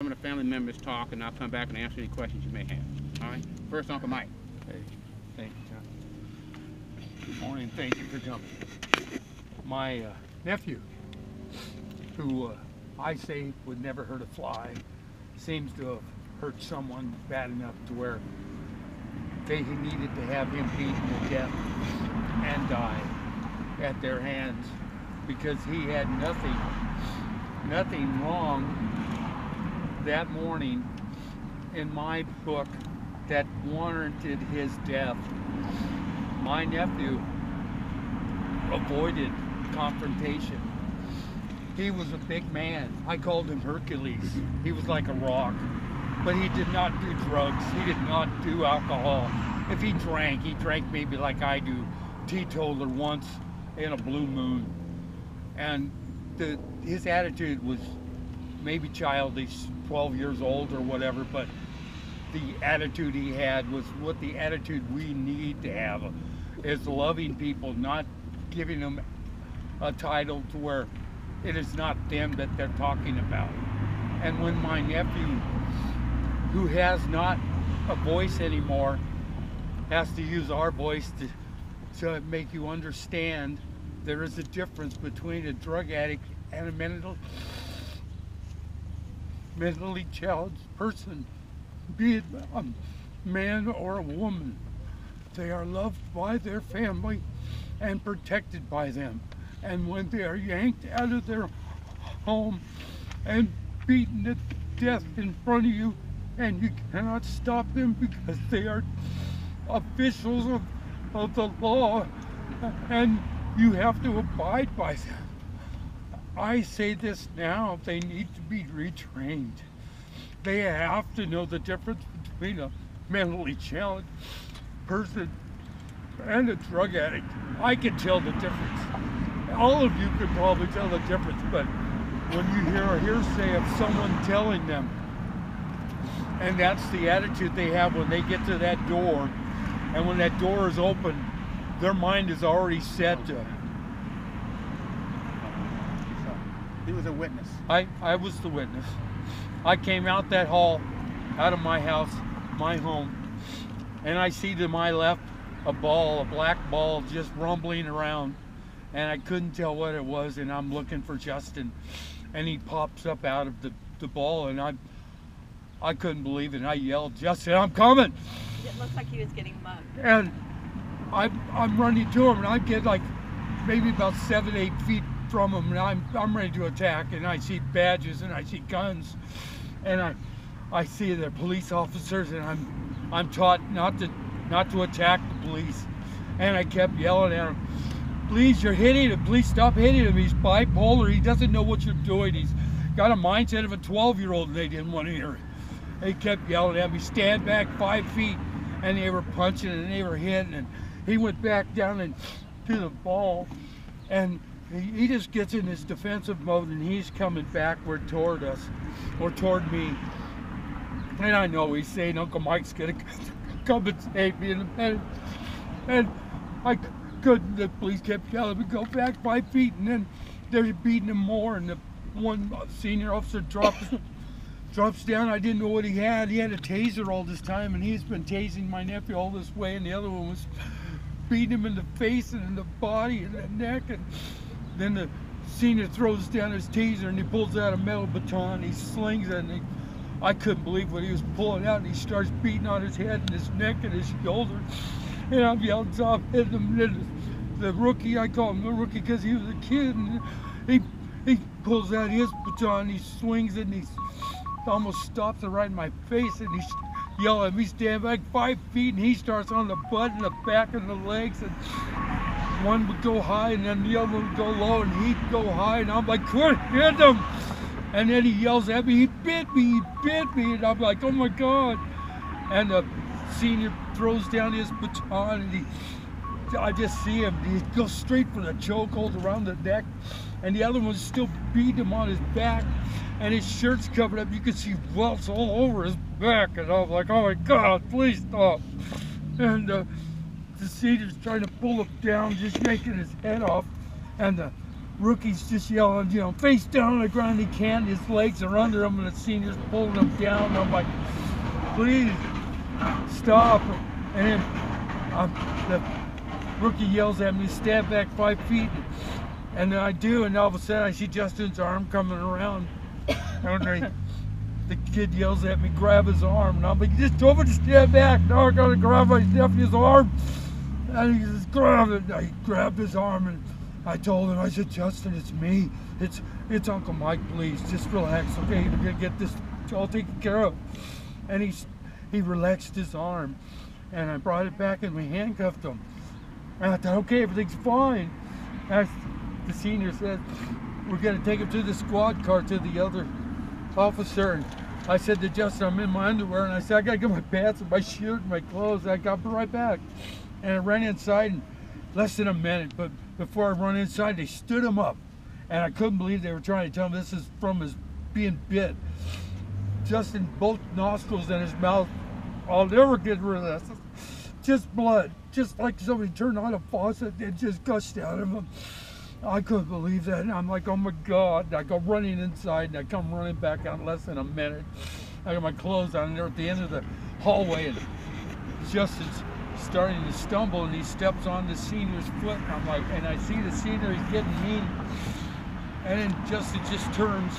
Some of the family members talk, and I'll come back and answer any questions you may have. All right? First, Uncle Mike. Hey, thank you, John. Good morning. Thank you for coming. My nephew, who I say would never hurt a fly, seems to have hurt someone bad enough to where they needed to have him beaten to death and die at their hands because he had nothing wrong that morning in my book that warranted his death. My nephew avoided confrontation. He was a big man. I called him Hercules. He was like a rock. But he did not do drugs. He did not do alcohol. If he drank maybe like I do, teetotaler once in a blue moon. And his attitude was maybe childish, 12 years old or whatever, but the attitude he had was what the attitude we need to have, is loving people, not giving them a title to where it is not them that they're talking about. And when my nephew, who has not a voice anymore, has to use our voice to make you understand there is a difference between a drug addict and a mentally challenged person, be it a man or a woman. They are loved by their family and protected by them. And when they are yanked out of their home and beaten to death in front of you, and you cannot stop them because they are officials of the law, and you have to abide by them. I say this now, they need to be retrained. They have to know the difference between a mentally challenged person and a drug addict. I can tell the difference. All of you could probably tell the difference, but when you hear a hearsay of someone telling them, and that's the attitude they have when they get to that door, and when that door is open, their mind is already set to. He was a witness. I was the witness. I came out that hall, out of my house, my home, and I see to my left a black ball just rumbling around, and I couldn't tell what it was, and I'm looking for Justin, and he pops up out of the ball, and I couldn't believe it, and I yelled, "Justin, I'm coming!" It looks like he was getting mugged. And I'm running to him, and I get like maybe about 7-8 feet from him, and I'm ready to attack, and I see badges and I see guns, and I see the police officers, and I'm taught not to attack the police, and I kept yelling at him, "Please, you're hitting him, please stop hitting him, he's bipolar, he doesn't know what you're doing, he's got a mindset of a 12-year-old, and they didn't want to hear it. They kept yelling at me, "Stand back 5 feet," and they were punching and they were hitting, and he went back down and to the ball, and he just gets in his defensive mode, and he's coming backward toward us, or toward me. And I know he's saying Uncle Mike's gonna come and save me in a minute. And I couldn't, the police kept yelling me, "Go back 5 feet," and then they're beating him more, and the one senior officer drops down. I didn't know what he had. He had a taser all this time, and he's been tasing my nephew all this way, and the other one was beating him in the face and in the body and the neck, and then the senior throws down his taser and he pulls out a metal baton, he slings it, and I couldn't believe what he was pulling out, and he starts beating on his head and his neck and his shoulder, and I'm yelling, "Stop hitting him." And the rookie, I call him the rookie because he was a kid, and he pulls out his baton, he swings it, and he almost stops it right in my face, and he's yelling at me, "Stand back 5 feet," and he starts on the butt and the back and the legs, and one would go high and then the other would go low, and he'd go high, and I'm like, "Quit hitting him!" And then he yells at me, "He bit me, and I'm like, "Oh my God!" And the senior throws down his baton, and I just see him, he goes straight for the chokehold around the neck, and the other one's still beating him on his back, and his shirt's covered up, you can see welts all over his back, and I'm like, "Oh my God, please stop." And the senior's trying to pull him down, just yanking his head off, and the rookie's just yelling, you know, face down on the ground. He can't. His legs are under him, and the senior's pulling him down. I'm like, please stop. And then the rookie yells at me, stand back 5 feet. And then I do, and all of a sudden I see Justin's arm coming around. And the kid yells at me, grab his arm. And I'm like, just told me to stand back. Now I gotta grab my nephew's arm. And he just grabbed it. I grabbed his arm, and I told him, I said, Justin, it's me. It's Uncle Mike, please. Just relax, okay? We're gonna get this all taken care of. And he relaxed his arm, and I brought it back and we handcuffed him. And I thought, okay, everything's fine. As the senior said, we're gonna take him to the squad car to the other officer. And I said to Justin, I'm in my underwear, and I said, I gotta get my pants and my shirt and my clothes. And I got right back. And I ran inside in less than a minute, but before I run inside, they stood him up. And I couldn't believe they were trying to tell him this is from his being bit. Justin, both nostrils and his mouth, I'll never get rid of this. Just blood, just like somebody turned on a faucet and just gushed out of him. I couldn't believe that, and I'm like, oh my God. I go running inside, and I come running back out in less than a minute. I got my clothes on, and they're at the end of the hallway, and Justin's starting to stumble, and he steps on the senior's foot, and I'm like, and I see the senior, he's getting mean, and then Justin just turns,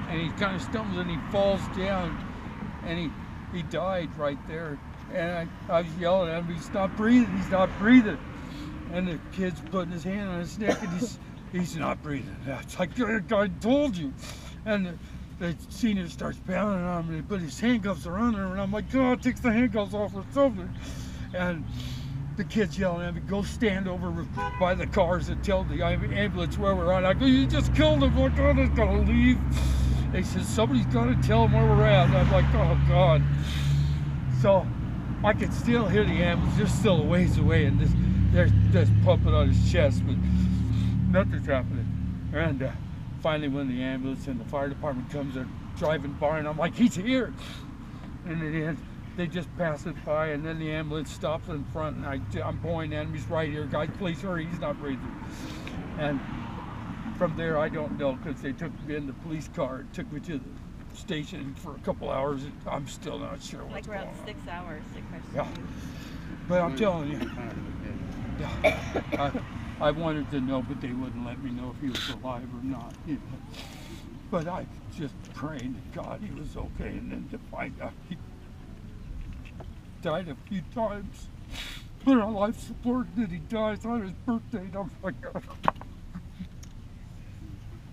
and he kind of stumbles, and he falls down, and he died right there. And I was yelling at him, he's not breathing, he's not breathing. And the kid's putting his hand on his neck, and he's not breathing. It's like, I told you. And the senior starts pounding on me, but his handcuffs are on him, and I'm like, God, take the handcuffs off or something. And the kid's yelling at me, go stand over by the cars and tell the ambulance where we're at. I go, you just killed him. Like, oh, they're gonna leave. They said, somebody's gotta tell them where we're at. And I'm like, oh God. So I could still hear the ambulance. They're still a ways away, and they're just pumping on his chest, but nothing's happening. And finally, when the ambulance and the fire department comes, they're driving by, and I'm like, he's here. And in the end, they just pass it by, and then the ambulance stops in front, and I'm pointing at him, he's right here, guys, please hurry, he's not breathing. And from there, I don't know, because they took me in the police car, took me to the station for a couple hours. I'm still not sure what's going on. Like around 6 hours, they questioned Yeah. you. But I'm telling you, I wanted to know, but they wouldn't let me know if he was alive or not. You know. But I just prayed to God he was okay, and then to find out he died a few times, put on life support, and then he dies on his birthday. And I'm like,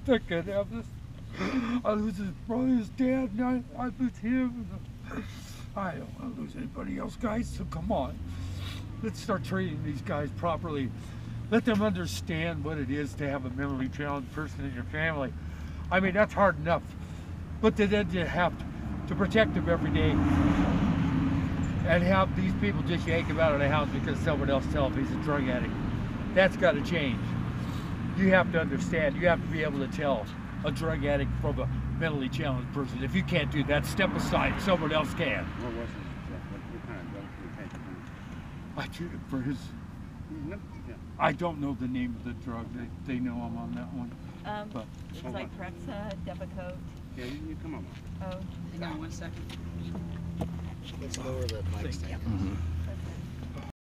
I can't have this. I lose his brother, his dad, and I lose him. I don't want to lose anybody else, guys, so come on. Let's start treating these guys properly. Let them understand what it is to have a mentally challenged person in your family. I mean, that's hard enough. But then you have to protect them every day. And have these people just yank him out of the house because someone else tells him he's a drug addict. That's got to change. You have to understand. You have to be able to tell a drug addict from a mentally challenged person. If you can't do that, step aside. Someone else can. What was his drug? What kind of drug did you take him? I took it for his... I don't know the name of the drug. They know I'm on that one. But It's like Prexa, Depakote. Yeah, you come on. Oh. Hang on 1 second. Let's lower the mics down. Mm-hmm.